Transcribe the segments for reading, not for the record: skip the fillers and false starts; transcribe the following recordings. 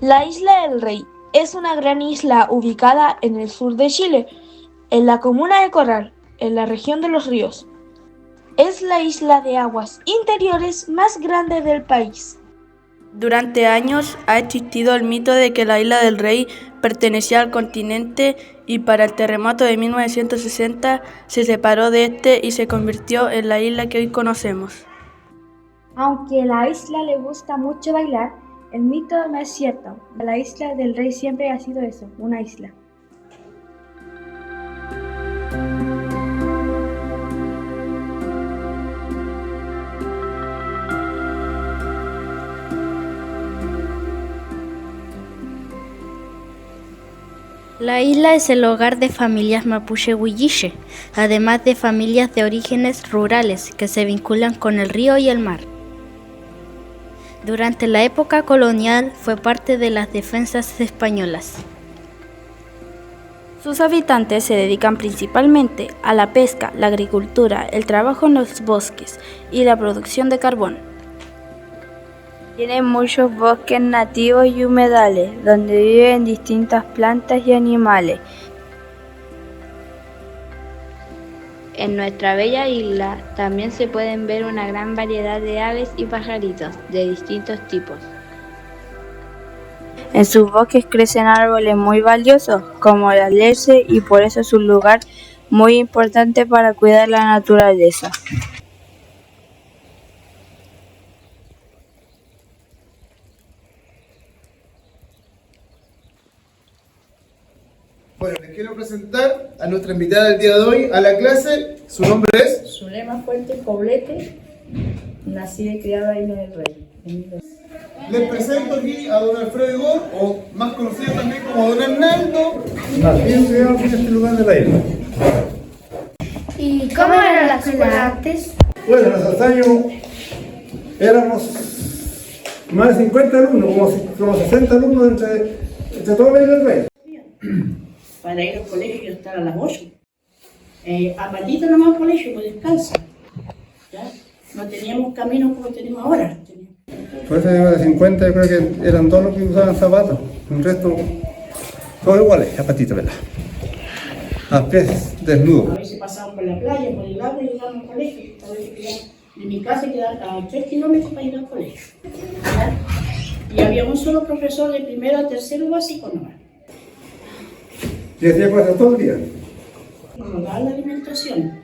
La Isla del Rey es una gran isla ubicada en el sur de Chile, en la comuna de Corral, en la región de Los Ríos. Es la isla de aguas interiores más grande del país. Durante años ha existido el mito de que la Isla del Rey pertenecía al continente y para el terremoto de 1960 se separó de este y se convirtió en la isla que hoy conocemos. Aunque a la isla le gusta mucho bailar, el mito no es cierto. La Isla del Rey siempre ha sido eso, una isla. La isla es el hogar de familias mapuche-huilliche, además de familias de orígenes rurales que se vinculan con el río y el mar. Durante la época colonial fue parte de las defensas españolas. Sus habitantes se dedican principalmente a la pesca, la agricultura, el trabajo en los bosques y la producción de carbón. Tiene muchos bosques nativos y humedales, donde viven distintas plantas y animales. En nuestra bella isla también se pueden ver una gran variedad de aves y pajaritos de distintos tipos. En sus bosques crecen árboles muy valiosos, como el alerce, y por eso es un lugar muy importante para cuidar la naturaleza. Bueno, les quiero presentar a nuestra invitada del día de hoy a la clase. Su nombre es Zulema Fuentes Poblete, nacida y criada en el Rey. Les presento aquí a don Alfredo Igor, o más conocido también como don Hernando. Nací y criado en este lugar de la isla. ¿Y cómo era la escuela antes? Bueno, en los años éramos más de 50 alumnos, como 60 alumnos entre toda la isla del Rey. Para ir al colegio yo estaba a las 8. A patito nomás al colegio, pues descansa. ¿Ya? No teníamos caminos como tenemos ahora. Por eso de 50 yo creo que eran todos los que usaban zapatos. El resto, todos iguales, a patito, ¿verdad? A pies desnudos. A veces pasábamos por la playa, por el lago y llegábamos al colegio. De mi casa quedaba a 3 kilómetros para ir al colegio. ¿Ya? Y había un solo profesor de primero a tercero básico nomás. Y hacía cosas todo el día. Nos daban la alimentación.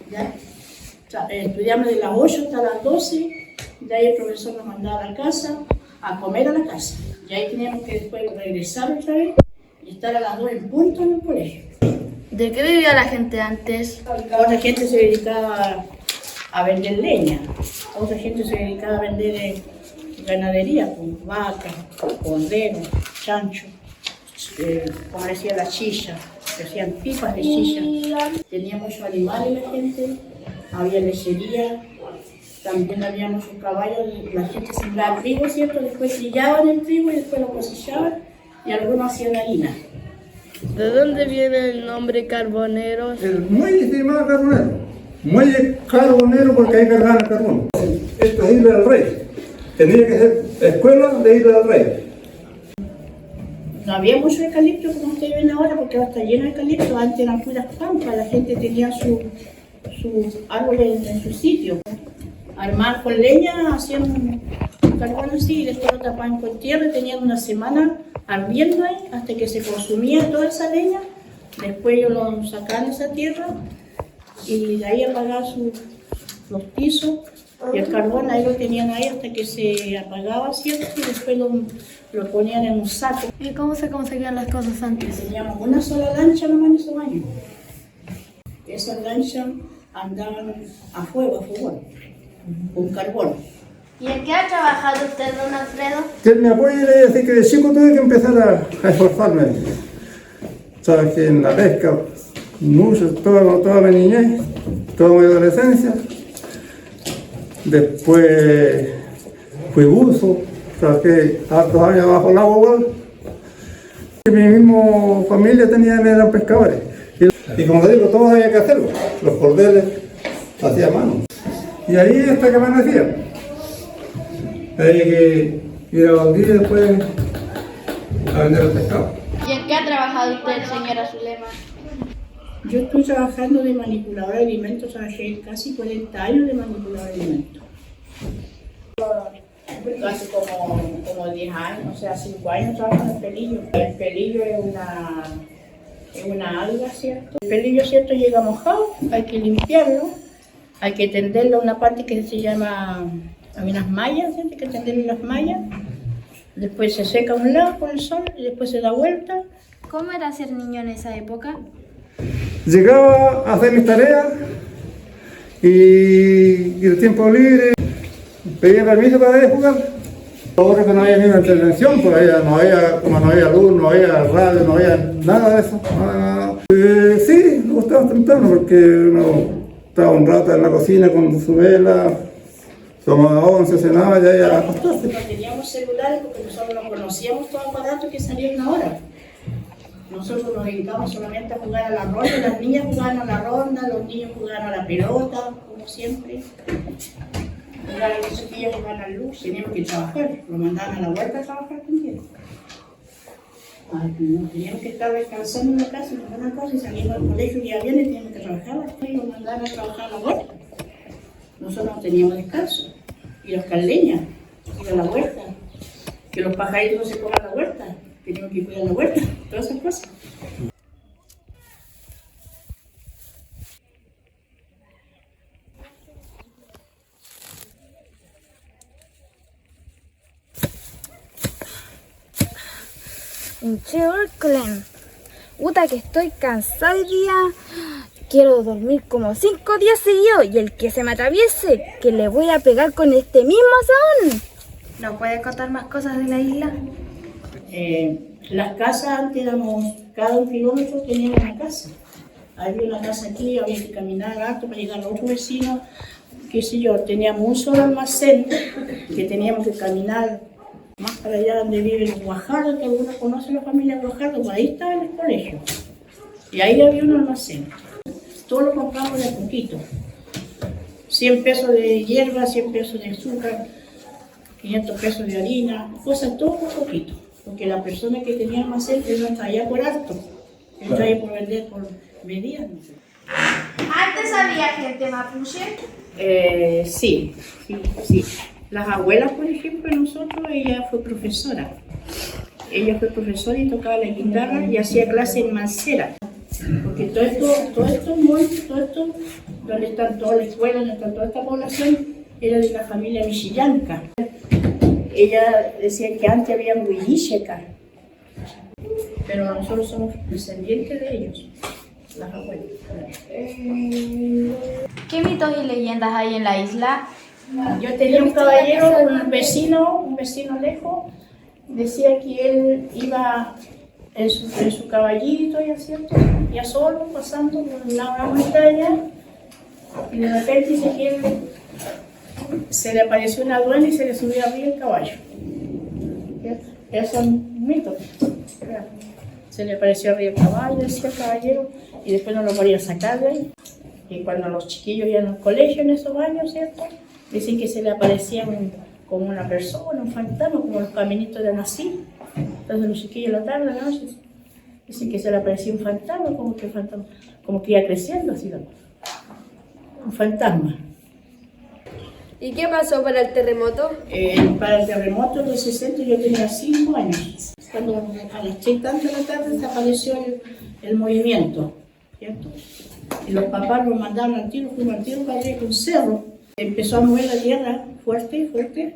¿Ya? O sea, estudiamos de las 8 hasta las 12. De ahí el profesor nos mandaba a la casa, a comer a la casa. Y ahí teníamos que después regresar otra vez y estar a las 2 en punto en el colegio. ¿De qué vivía la gente antes? Otra gente se dedicaba a vender leña, otra gente se dedicaba a vender ganadería, con vacas, corderos, chancho, como decía la chilla, se hacían pipas de chilla. Tenía muchos animales la gente, había lechería. También había muchos caballos, la gente sembraba trigo, ¿cierto? Después trillaban el trigo y después lo cosechaban y algunos hacían harina. ¿De dónde viene el nombre Carboneros? El muelle se llamaba Carbonero. Muelle Carbonero porque ahí cargaban el carbón. Esto es Isla del Rey. Tenía que ser escuela de Isla del Rey. No había mucho eucalipto como ustedes ven ahora porque ahora está lleno de eucalipto. Antes eran puras pampas, la gente tenía sus árboles en su sitio. Armaban con leña, hacían un carbón así y después lo tapaban con tierra y tenían una semana ardiendo ahí hasta que se consumía toda esa leña. Después ellos lo sacaban de esa tierra y de ahí apagaban los pisos y el carbón ahí lo tenían ahí hasta que se apagaba, ¿cierto? Y después lo ponían en un saco. ¿Y cómo se conseguían las cosas antes? Teníamos una sola lancha nomás en esos años. Esas lanchas andaban a fuego, a fogón, con carbón. ¿Y en qué ha trabajado usted, don Alfredo? Que me apoye y decir que de chico tuve que empezar a esforzarme. Sabes que en la pesca, mucho, toda mi niñez, toda mi adolescencia. Después fui buzo, sabes que hartos años bajo el agua igual. Mi misma familia eran pescadores. Y como te digo, todos había que hacerlo. Los cordeles hacía a mano. Y ahí hasta que amanecía. Había que ir a los días después a vender el pescado. ¿Y en qué ha trabajado usted, señora Zulema? Yo estoy trabajando de manipuladora de alimentos, trabajé casi 40 años de manipuladora de alimentos. Casi como 10 años, o sea, 5 años trabajando en pelillo. El pelillo es una alga, ¿cierto? El pelillo, ¿cierto?, llega mojado, hay que limpiarlo, hay que tenderlo a una parte que se llama, hay unas mallas, ¿cierto? Hay que tenderle las mallas, después se seca a un lado con el sol y después se da vuelta. ¿Cómo era ser niño en esa época? Llegaba a hacer mis tareas y el tiempo libre pedía permiso para ir a jugar. Ahora que no había ninguna intervención, pues como no había luz, no había radio, no había nada de eso. Nada. Sí, me gustaba temprano porque uno estaba un rato en la cocina con su vela, tomaba 11, cenaba, ya iba a acostarse. No teníamos celulares porque nosotros no conocíamos todo aparato que salían ahora. Nosotros nos dedicamos solamente a jugar a la ronda, las niñas jugaban a la ronda, los niños jugaban a la pelota, como siempre. Los chiquillos jugaban a la luz, teníamos que trabajar, lo mandaban a la huerta a trabajar también. No teníamos que estar descansando en la casa, en una cosa, y salimos al colegio y ya viene, teníamos que trabajar, y nos mandaban a trabajar a la huerta. Nosotros no teníamos descanso. Y los calleñas, ir a la huerta, que los pajaritos no se coman la huerta. Tenemos que cuidar la huerta, todas esas cosas. Clem. Puta que estoy cansada hoy día. Quiero dormir como 5 días seguidos y el que se me atraviese, que le voy a pegar con este mismo azón. ¿No puede contar más cosas de la isla? Las casas antes éramos, cada 1 kilómetro teníamos una casa. Había una casa aquí, había que caminar harto para llegar a otro vecino, qué sé yo, teníamos un solo almacén que teníamos que caminar más para allá donde viven los Guajardo, que algunos conocen la familia Guajardo, por ahí estaba en el colegio. Y ahí había un almacén. Todo lo compramos de poquito. 100 pesos de hierba, 100 pesos de azúcar, 500 pesos de harina, cosas todo por poquito. Porque la persona que tenía almacén, él no traía por alto, él traía por vender por medidas. No sé. ¿Antes había gente mapuche? Sí. Las abuelas, por ejemplo, nosotros, ella fue profesora. Ella fue profesora y tocaba la guitarra y hacía clase en Mancera. Porque todo esto, donde están todas las escuelas, donde está toda esta población, era de la familia Michillanca. Ella decía que antes había huilliche acá, pero nosotros somos descendientes de ellos, las abuelas. ¿Qué mitos y leyendas hay en la isla? Yo tenía un caballero, un vecino lejos, decía que él iba en su caballito, ya solo, pasando por una montaña, y de repente dice que él se le apareció una duena y se le subió arriba el caballo. Esos son mitos. Se le apareció arriba el caballo, decía el caballero, y después no lo podía sacar de ahí. Y cuando los chiquillos iban al colegio en esos años, ¿cierto? Dicen que se le aparecía como una persona, un fantasma, como los caminitos de Nací. Entonces los chiquillos la tarde, la noche, dicen que se le aparecía un fantasma, como que iba creciendo así, un fantasma. ¿Y qué pasó para el terremoto? Para el terremoto del 60 yo tenía 5 años. Cuando a las 3 de la tarde desapareció el movimiento, ¿cierto? Y los papás nos mandaron al tiro, fuimos al tiro para ir a un cerro. Empezó a mover la tierra fuerte,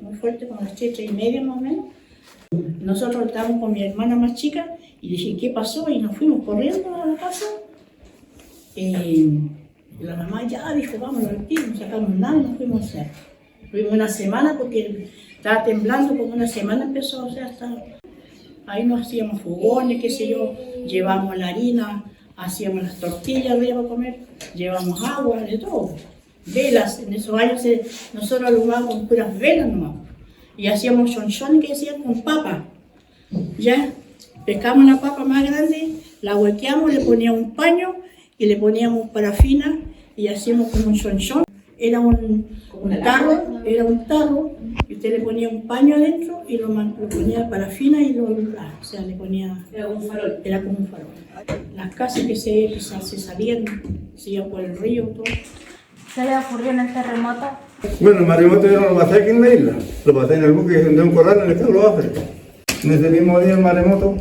muy fuerte, como las 3:30 más o menos. Nosotros estábamos con mi hermana más chica y dije, ¿qué pasó? Y nos fuimos corriendo a la casa. Y la mamá ya dijo, vamos al tiro, no sacamos nada y nos fuimos a hacer. Fuimos una semana porque estaba temblando, como una semana empezó, o sea, hasta ahí nos hacíamos fogones, qué sé yo, llevamos la harina, hacíamos las tortillas para comer, llevamos agua, de todo. Velas, en esos años nosotros alumbrábamos con puras velas nomás. Y hacíamos chonchones que hacían con papa, ¿ya? pescamos una papa más grande, la huequeamos, le poníamos un paño y le poníamos parafina y hacíamos como un sonchón. Era un tarro, y usted le ponía un paño adentro y lo ponía parafina y o sea, le ponía... Era como un farol. Las casas que se salían, se iban por el río, todo. ¿Qué le ocurrió en el terremoto? Bueno, el maremoto yo no lo pasé aquí en la isla, lo pasé en el buque de un corral en el Cabo África. En ese mismo día el maremoto.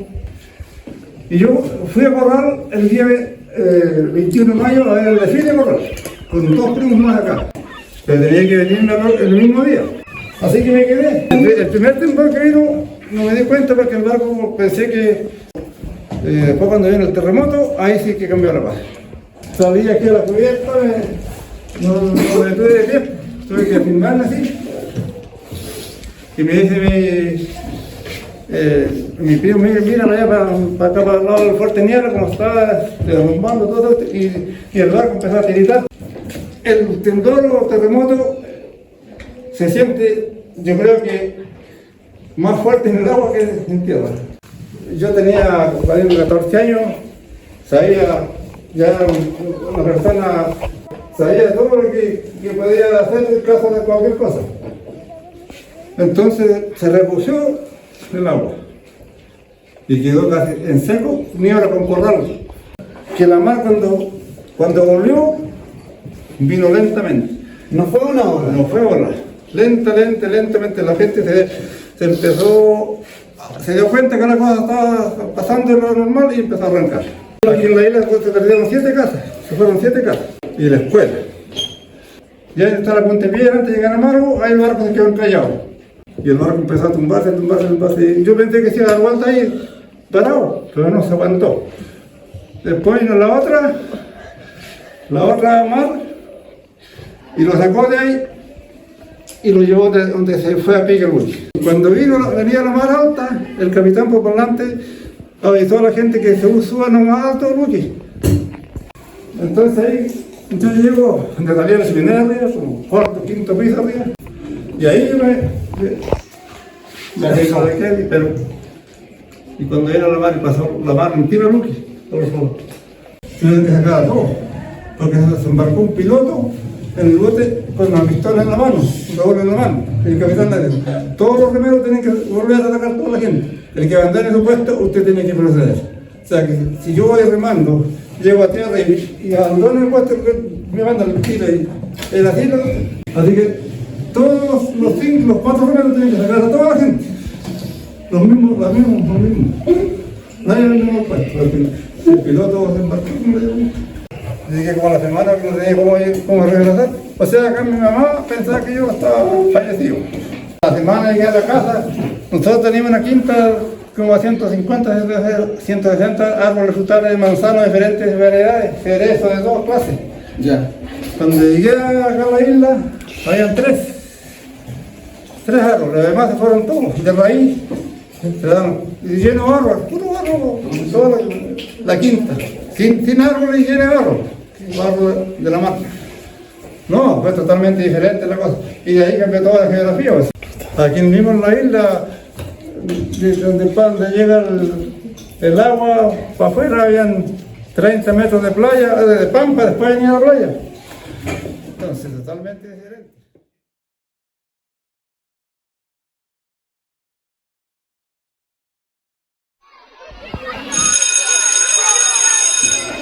Y yo fui a Corral el día 21 de mayo a ver el desfile de Corral, con 2 primos más acá. Pero tenía que venir el mismo día. Así que me quedé. El primer temblor que vino no me di cuenta porque el barco pensé que después cuando vino el terremoto, ahí sí que cambió la paz. Salí aquí a la cubierta, no me tuve de pie, tuve que filmarme así. Y me dice mi primo, mira allá para acá, para el lado del Fuerte Niebla, como estaba derrumbando todo, y el barco empezó a tiritar. El temblor o terremoto se siente, yo creo que más fuerte en el agua que en tierra. Yo tenía 14 años, sabía, ya una persona sabía todo lo que podía hacer en caso de cualquier cosa. Entonces se repusió el agua y quedó casi en seco, niebla con corral. Que la mar cuando volvió, vino lentamente. No fue una ola. No fue ola. Lentamente la gente se empezó, se dio cuenta que la cosa estaba pasando de lo normal y empezó a arrancar. Aquí en la isla se perdieron 7 casas, se fueron 7 casas. Y la escuela. Ya está la Punta Piedra, antes de llegar a Margo, ahí el barco se quedó encallado. Y el barco empezó a tumbarse. Yo pensé que se iba a dar vuelta ahí, parado, pero no se aguantó. Después vino la otra mar, y lo sacó de ahí y lo llevó donde se fue a pique el buque. Cuando venía la mar alta, el capitán por delante avisó a la gente que se suba no más alto el buque. Entonces ahí yo llego donde salía la chimenea arriba, como 4º, 5º piso arriba, y ahí me dejé, pero y cuando era la mar y pasó la mar encima del buque, tuvieron que sacar a todo, porque se embarcó un piloto en el bote con una pistola en la mano, un revólver en la mano, el capitán le dijo, todos los remeros tienen que volver a atacar a toda la gente, el que abandone su puesto, usted tiene que proceder. O sea que si yo voy remando, llego a tierra y abandono el puesto, me mandan el tiro y el asilo, así que todos los 4 remeros tienen que sacar a toda la gente, los mismos. Nadie en el mismo puesto, el piloto se embarcó. Así que como la semana que no tenía cómo regresar, o sea, acá mi mamá pensaba que yo estaba fallecido. La semana llegué a la casa, nosotros teníamos una quinta como a 150, 160 árboles frutales de manzano de diferentes variedades, cerezo de 2 clases. Ya. Cuando llegué acá a la isla, habían 3 árboles, los demás se fueron todos, de raíz, y lleno de árboles, puro árbol, toda la quinta, sin árboles y lleno de árboles. Árbol de la mar. No, fue totalmente diferente la cosa. Y de ahí cambió toda la geografía. Pues. Aquí mismo en la isla, donde llega el agua, para afuera habían 30 metros de playa, de pampa, después venía la playa. Entonces, totalmente diferente.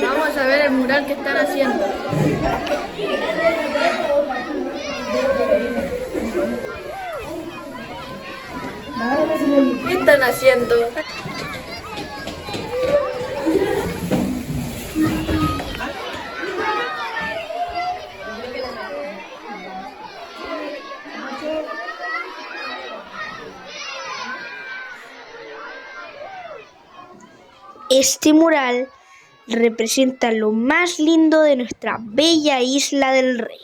Vamos a ver el mural que están haciendo. ¿Qué están haciendo? Este mural representa lo más lindo de nuestra bella isla del Rey.